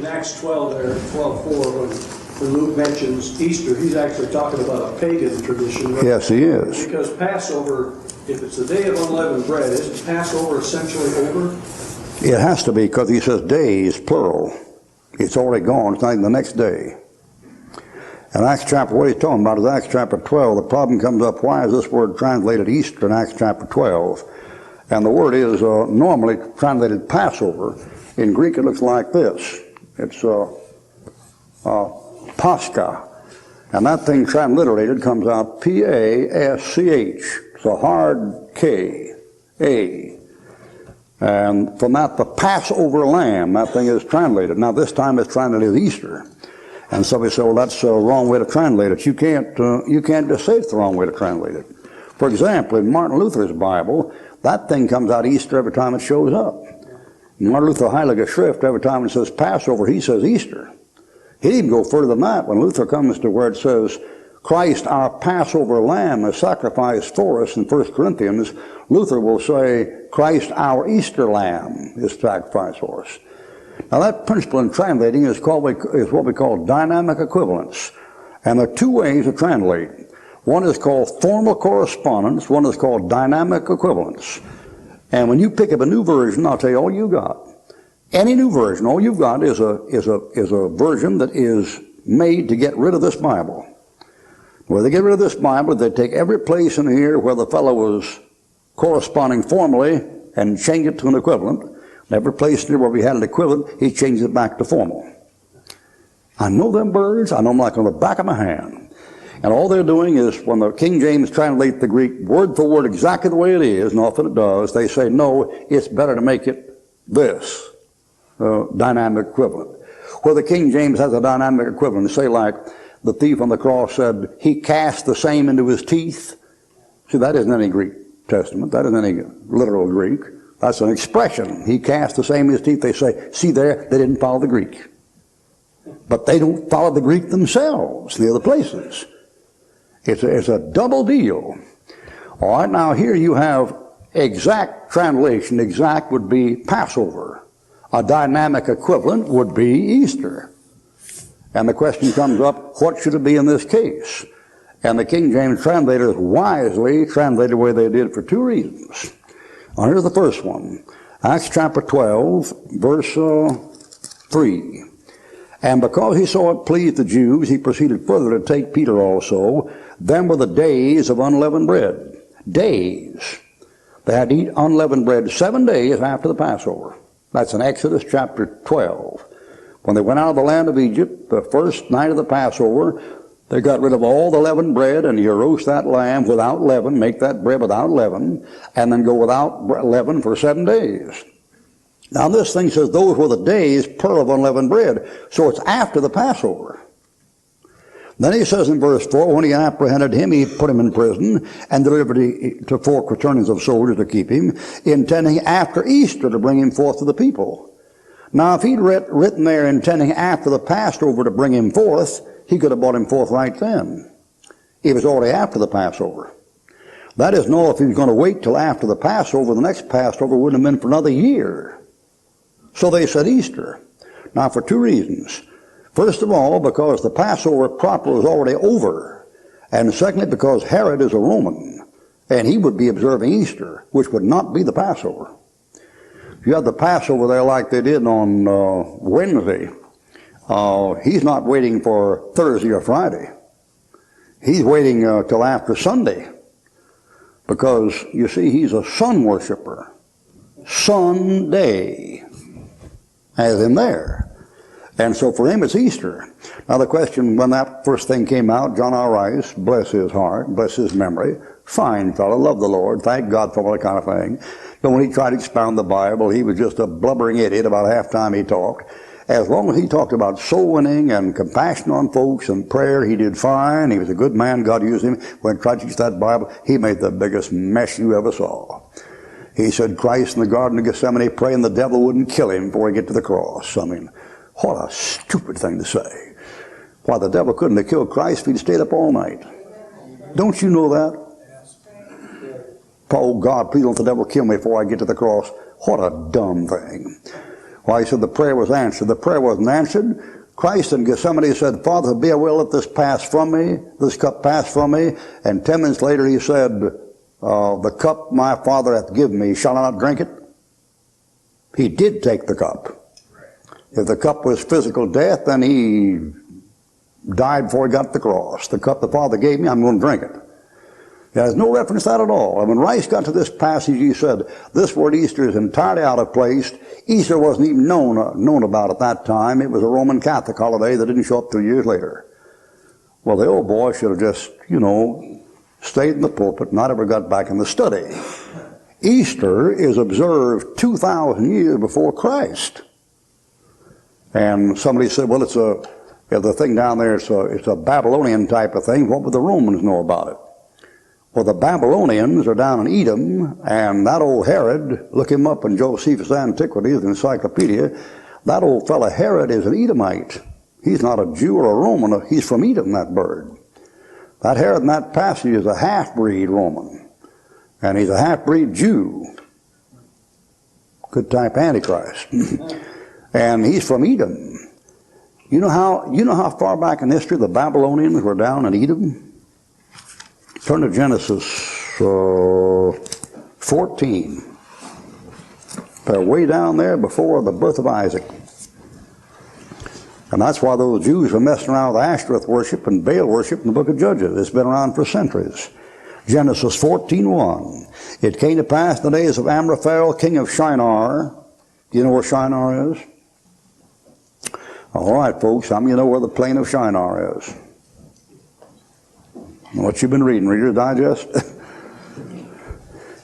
In Acts 12 there, 12:4, when Luke mentions Easter, he's actually talking about a pagan tradition. Yes, he is. Because Passover, if it's the day of unleavened bread, isn't Passover essentially over? It has to be, because he says days, plural. It's already gone. It's not even the next day. And Acts chapter, what he's talking about is Acts chapter 12. The problem comes up, why is this word translated Easter in Acts chapter 12? And the word is normally translated Passover. In Greek it looks like this. It's Pascha. And that thing transliterated comes out P-A-S-C-H. It's a hard K, A. And from that, the Passover lamb, that thing is translated. Now this time it's translated as Easter. And somebody said, well, that's the wrong way to translate it. You can't just say it's the wrong way to translate it. For example, in Martin Luther's Bible, that thing comes out Easter every time it shows up. In Martin Luther Heilige Schrift, every time it says Passover, he says Easter. He didn't go further than that. When Luther comes to where it says, Christ, our Passover lamb, is sacrificed for us in 1 Corinthians, Luther will say, Christ, our Easter lamb, is sacrificed for us. Now that principle in translating is what we call dynamic equivalence. And there are two ways to translate. One is called formal correspondence, one is called dynamic equivalence. And when you pick up a new version, I'll tell you all you got. Any new version, all you've got is a version that is made to get rid of this Bible. Where they get rid of this Bible, they take every place in here where the fellow was corresponding formally and change it to an equivalent. Every place where we had an equivalent, he changed it back to formal. I know them birds. I know them like on the back of my hand. And all they're doing is, when the King James translates the Greek word for word exactly the way it is, and often it does, they say, no, it's better to make it this, dynamic equivalent. Where the King James has a dynamic equivalent, say like the thief on the cross said, he cast the same into his teeth. See, that isn't any Greek Testament. That isn't any literal Greek. That's an expression. He cast the same in his teeth. They say, see there, they didn't follow the Greek. But they don't follow the Greek themselves, the other places. It's a double deal. All right, now here you have exact translation. Exact would be Passover. A dynamic equivalent would be Easter. And the question comes up, what should it be in this case? And the King James translators wisely translated the way they did for two reasons. Now, here's the first one. Acts chapter 12, verse 3. And because he saw it pleased the Jews, he proceeded further to take Peter also. Then were the days of unleavened bread. Days. They had to eat unleavened bread 7 days after the Passover. That's in Exodus chapter 12. When they went out of the land of Egypt, the first night of the Passover, they got rid of all the leavened bread, and you roast that lamb without leaven, make that bread without leaven, and then go without leaven for 7 days. Now this thing says those were the days per of unleavened bread, so it's after the Passover. Then he says in verse 4, when he apprehended him, he put him in prison and delivered him to 4 quaternions of soldiers to keep him, intending after Easter to bring him forth to the people. Now if he'd written there intending after the Passover to bring him forth, he could have brought him forth right then. It was already after the Passover. That is, no, if he was going to wait till after the Passover, the next Passover wouldn't have been for another year. So they said Easter. Now for two reasons. First of all, because the Passover proper was already over. And secondly, because Herod is a Roman, and he would be observing Easter, which would not be the Passover. If you had the Passover there like they did on Wednesday, he's not waiting for Thursday or Friday. He's waiting till after Sunday. Because, you see, he's a sun worshiper. Sunday. As in there. And so for him it's Easter. Now the question, when that first thing came out, John R. Rice, bless his heart, bless his memory, fine fellow, love the Lord, thank God for all that kind of thing. But when he tried to expound the Bible, he was just a blubbering idiot about half time he talked. As long as he talked about soul winning and compassion on folks and prayer, he did fine. He was a good man. God used him. When he tried to teach that Bible, he made the biggest mess you ever saw. He said Christ in the Garden of Gethsemane praying the devil wouldn't kill him before he get to the cross. I mean, what a stupid thing to say. Why, the devil couldn't have killed Christ if he'd stayed up all night. Don't you know that? Oh, God, please don't let the devil kill me before I get to the cross. What a dumb thing. Why, he said the prayer was answered. The prayer wasn't answered. Christ in Gethsemane said, Father, be I will let this pass from me, this cup pass from me. And 10 minutes later he said, the cup my Father hath given me, shall I not drink it? He did take the cup. If the cup was physical death, then he died before he got to the cross. The cup the Father gave me, I'm going to drink it. There's no reference to that at all. And when Rice got to this passage, he said, this word Easter is entirely out of place. Easter wasn't even known about at that time. It was a Roman Catholic holiday that didn't show up 2 years later. Well, the old boy should have just, stayed in the pulpit, not ever got back in the study. Easter is observed 2,000 years before Christ. And somebody said, well, the thing down there, it's a Babylonian type of thing. What would the Romans know about it? Well, the Babylonians are down in Edom, and that old Herod, look him up in Josephus' Antiquities, the encyclopedia, that old fella Herod is an Edomite. He's not a Jew or a Roman. He's from Edom, that bird. That Herod in that passage is a half-breed Roman, and he's a half-breed Jew. Good type Antichrist. And he's from Edom. You know how far back in history the Babylonians were down in Edom? Turn to Genesis 14. They're way down there before the birth of Isaac. And that's why those Jews were messing around with Ashtoreth worship and Baal worship in the book of Judges. It's been around for centuries. Genesis 14:1. It came to pass in the days of Amraphel, king of Shinar. Do you know where Shinar is? All right, folks, how many of you know where the plain of Shinar is? What you've been reading, Reader's Digest?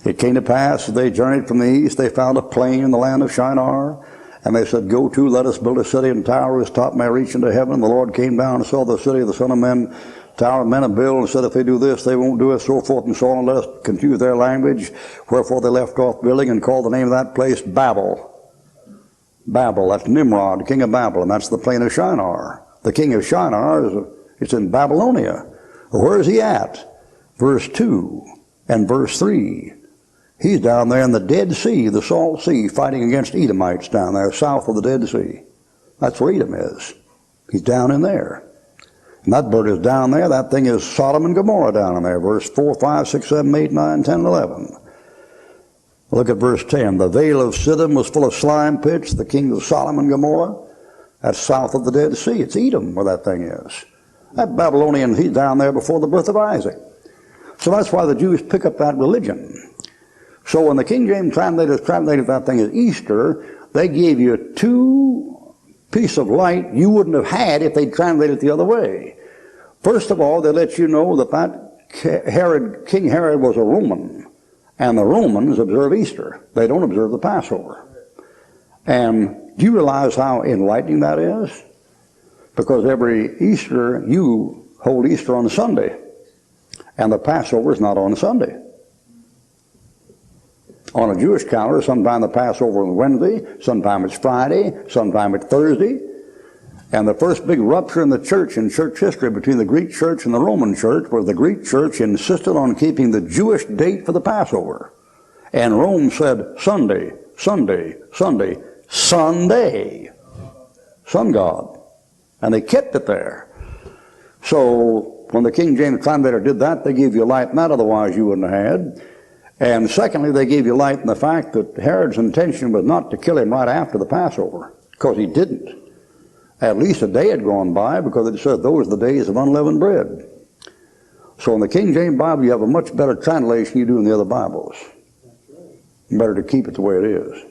It came to pass, as they journeyed from the east, they found a plain in the land of Shinar. And they said, go to, let us build a city and tower whose top may reach into heaven. The Lord came down and saw the city of the Son of Men, tower of men and build, and said, if they do this, they won't do it, so forth and so on, and let us confuse their language. Wherefore they left off building and called the name of that place Babel. Babel, that's Nimrod, king of Babel, and that's the plain of Shinar. The king of Shinar, it's in Babylonia. Where is he at? Verse 2 and verse 3. He's down there in the Dead Sea, the Salt Sea, fighting against Edomites down there, south of the Dead Sea. That's where Edom is. He's down in there. And that bird is down there. That thing is Sodom and Gomorrah down in there. Verse 4, 5, 6, 7, 8, 9, 10, and 11. Look at verse 10. The vale of Siddim was full of slime pits, the king of Sodom and Gomorrah. That's south of the Dead Sea. It's Edom where that thing is. That Babylonian, he's down there before the birth of Isaac. So that's why the Jews pick up that religion. So when the King James translators translated that thing as Easter, they gave you two pieces of light you wouldn't have had if they'd translated it the other way. First of all, they let you know that King Herod was a Roman, and the Romans observe Easter. They don't observe the Passover. And do you realize how enlightening that is? Because every Easter, you hold Easter on a Sunday, and the Passover is not on a Sunday. On a Jewish calendar, sometime the Passover is Wednesday, sometime it's Friday, sometime it's Thursday. And the first big rupture in the church, in church history, between the Greek church and the Roman church, was the Greek church insisted on keeping the Jewish date for the Passover. And Rome said, Sunday, Sunday, Sunday, Sunday, sun god. And they kept it there. So when the King James translator did that, they gave you light in that, otherwise you wouldn't have had. And secondly, they gave you light in the fact that Herod's intention was not to kill him right after the Passover, because he didn't. At least a day had gone by, because it said those are the days of unleavened bread. So in the King James Bible, you have a much better translation you do in the other Bibles. Better to keep it the way it is.